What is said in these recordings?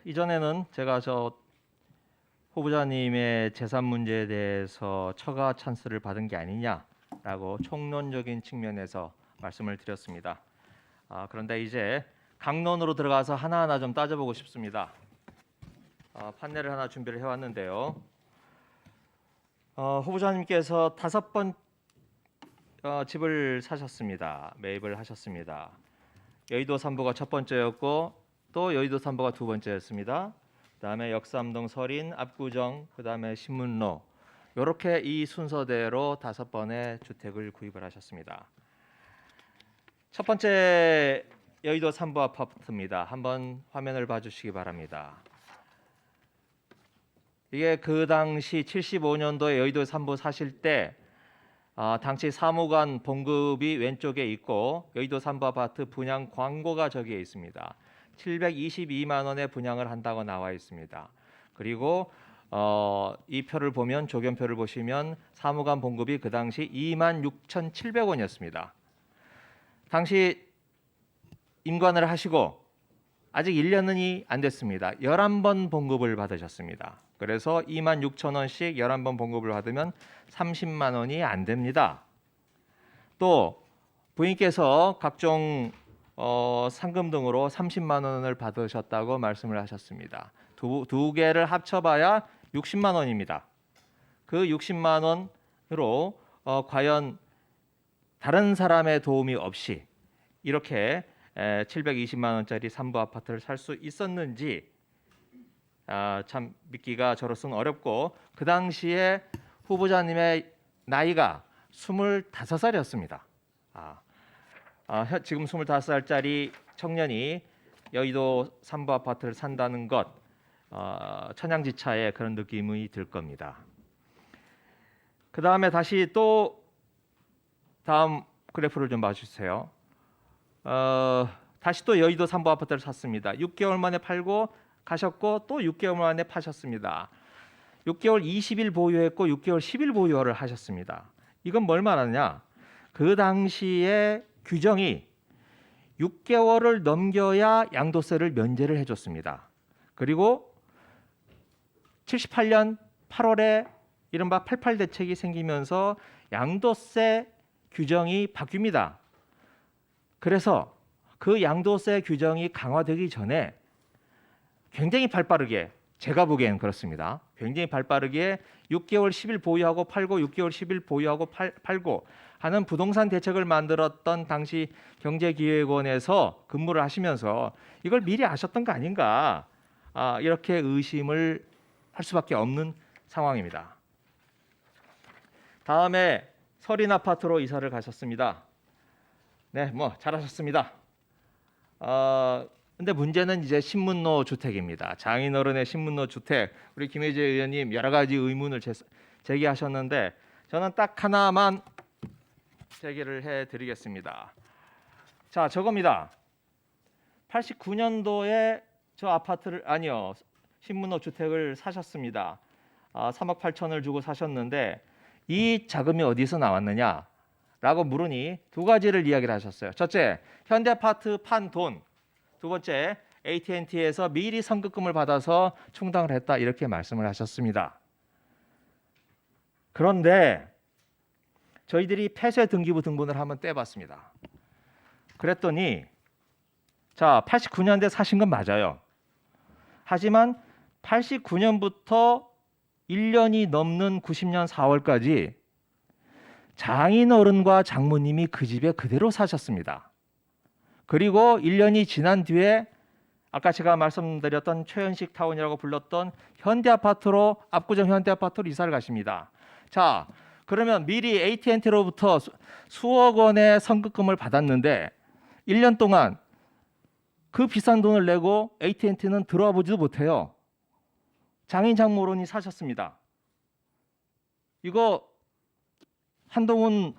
이전에는 제가 후보자님의 재산 문제에 대해서 처가 찬스를 받은 게 아니냐라고 총론적인 측면에서 말씀을 드렸습니다. 그런데 이제 강론으로 들어가서 하나하나 좀 따져보고 싶습니다. 판넬을 하나 준비를 해왔는데요. 후보자님께서 5번 집을 사셨습니다. 매입을 하셨습니다. 여의도 3부가 첫 번째였고 또 여의도 3부가 두 번째였습니다. 그다음에 역삼동 서린, 압구정, 그다음에 신문로, 이렇게 이 순서대로 5번의 주택을 구입을 하셨습니다. 첫 번째 여의도 3부 아파트입니다. 한번 화면을 봐주시기 바랍니다. 이게 그 당시 75년도에 여의도 3부 사실 때 당시 사무관 봉급이 왼쪽에 있고 여의도 3부 아파트 분양 광고가 저기에 있습니다. 722만 원에 분양을 한다고 나와 있습니다. 그리고 이 표를 보면 조견표를 보시면 사무관 봉급이 그 당시 26,700원이었습니다. 당시 임관을 하시고 아직 1년이 안 됐습니다. 11번 봉급을 받으셨습니다. 그래서 26,000원씩 11번 봉급을 받으면 30만 원이 안 됩니다. 또 부인께서 각종 상금 등으로 30만 원을 받으셨다고 말씀을 하셨습니다. 두 개를 합쳐봐야 60만 원입니다. 그 60만 원으로 과연 다른 사람의 도움이 없이 이렇게 720만 원짜리 3부 아파트를 살 수 있었는지 참 믿기가 저로서는 어렵고, 그 당시에 후보자님의 나이가 25살이었습니다. 지금 25살짜리 청년이 여의도 3부 아파트를 산다는 것, 천양지차의 그런 느낌이 들 겁니다. 그 다음에 다시 또 다음 그래프를 좀 봐주세요. 다시 또 여의도 3부 아파트를 샀습니다. 6개월 만에 팔고 가셨고 또 6개월 만에 파셨습니다. 6개월 20일 보유했고 6개월 10일 보유를 하셨습니다. 이건 뭘 말하느냐? 그 당시에 규정이 6개월을 넘겨야 양도세를 면제를 해줬습니다. 그리고 78년 8월에 이른바 88 대책이 생기면서 양도세 규정이 바뀝니다. 그래서 그 양도세 규정이 강화되기 전에 굉장히 발빠르게, 제가 보기엔 그렇습니다. 굉장히 발빠르게 6개월 10일 보유하고 팔고 6개월 10일 보유하고 팔고 하는 부동산 대책을 만들었던 당시 경제기획원에서 근무를 하시면서 이걸 미리 아셨던 거 아닌가, 이렇게 의심을 할 수밖에 없는 상황입니다. 다음에 서린 아파트로 이사를 가셨습니다. 네, 잘하셨습니다. 근데 문제는 이제 신문로 주택입니다. 장인어른의 신문로 주택. 우리 김혜재 의원님 여러 가지 의문을 제기하셨는데 저는 딱 하나만 제기를 해드리겠습니다. 자, 저겁니다. 89년도에 저 아파트를, 아니요, 신문로 주택을 사셨습니다. 3억 8천을 주고 사셨는데 이 자금이 어디서 나왔느냐 라고 물으니 두 가지를 이야기를 하셨어요. 첫째, 현대아파트 판 돈. 두 번째, AT&T에서 미리 선급금을 받아서 충당을 했다, 이렇게 말씀을 하셨습니다. 그런데 저희들이 폐쇄 등기부 등본을 한번 떼봤습니다. 그랬더니 89년대 사신 건 맞아요. 하지만 89년부터 1년이 넘는 90년 4월까지 장인어른과 장모님이 그 집에 그대로 사셨습니다. 그리고 1년이 지난 뒤에 아까 제가 말씀드렸던 최현식 타운이라고 불렀던 현대아파트로, 압구정 현대아파트로 이사를 가십니다. 자, 그러면 미리 AT&T로부터 수억 원의 선급금을 받았는데 1년 동안 그 비싼 돈을 내고 AT&T는 들어와 보지도 못해요. 장인 장모론이 사셨습니다. 이거 한동훈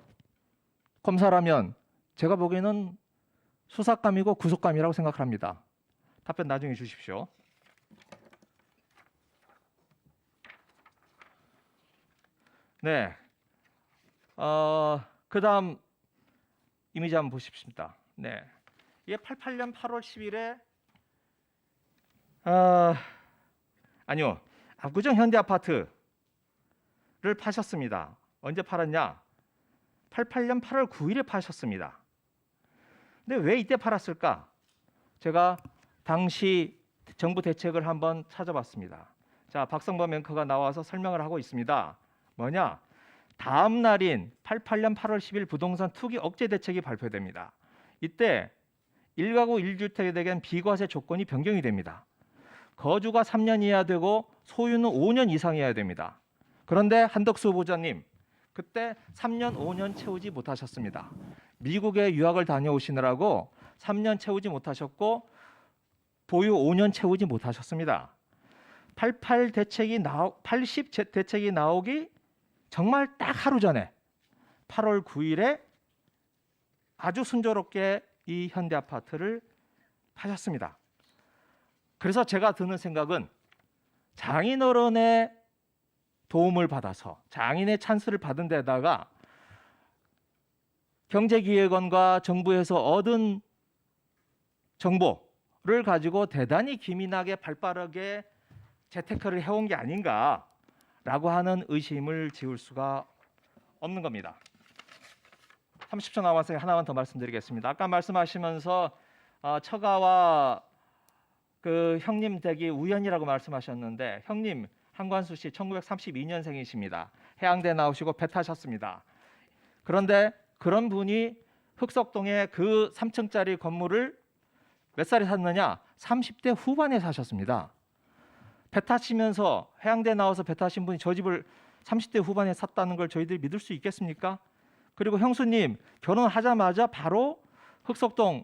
검사라면 제가 보기에는 수사감이고 구속감이라고 생각합니다. 답변 나중에 주십시오. 네. 그다음 이미지 한번 보십시다. 네. 이게 88년 8월 10일에 아, 아니요. 압구정 현대아파트를 파셨습니다. 언제 팔았냐? 88년 8월 9일에 파셨습니다. 근데 왜 이때 팔았을까? 제가 당시 정부 대책을 한번 찾아봤습니다. 자, 박성범 앵커가 나와서 설명을 하고 있습니다. 뭐냐? 다음 날인 88년 8월 10일 부동산 투기 억제 대책이 발표됩니다. 이때 1가구 1주택에 대한 비과세 조건이 변경이 됩니다. 거주가 3년 이하 되고 소유는 5년 이상이어야 됩니다. 그런데 한덕수 후보자님, 그때 3년, 5년 채우지 못하셨습니다. 미국에 유학을 다녀오시느라고 3년 채우지 못하셨고 보유 5년 채우지 못하셨습니다. 80 대책이 나오기 정말 딱 하루 전에 8월 9일에 아주 순조롭게 이 현대아파트를 파셨습니다. 그래서 제가 드는 생각은 장인어른의 도움을 받아서 장인의 찬스를 받은 데다가 경제기획원과 정부에서 얻은 정보를 가지고 대단히 기민하게 발빠르게 재테크를 해온 게 아닌가라고 하는 의심을 지울 수가 없는 겁니다. 30초 남았으니 하나만 더 말씀드리겠습니다. 아까 말씀하시면서 처가와 그 형님 댁이 우연이라고 말씀하셨는데 형님 한관수 씨 1932년생이십니다. 해양대 나오시고 배 타셨습니다. 그런데 그런 분이 흑석동에 그 3층짜리 건물을 몇 살에 샀느냐? 30대 후반에 사셨습니다. 배 타시면서 해양대 나와서 배 타신 분이 저 집을 30대 후반에 샀다는 걸 저희들이 믿을 수 있겠습니까? 그리고 형수님 결혼하자마자 바로 흑석동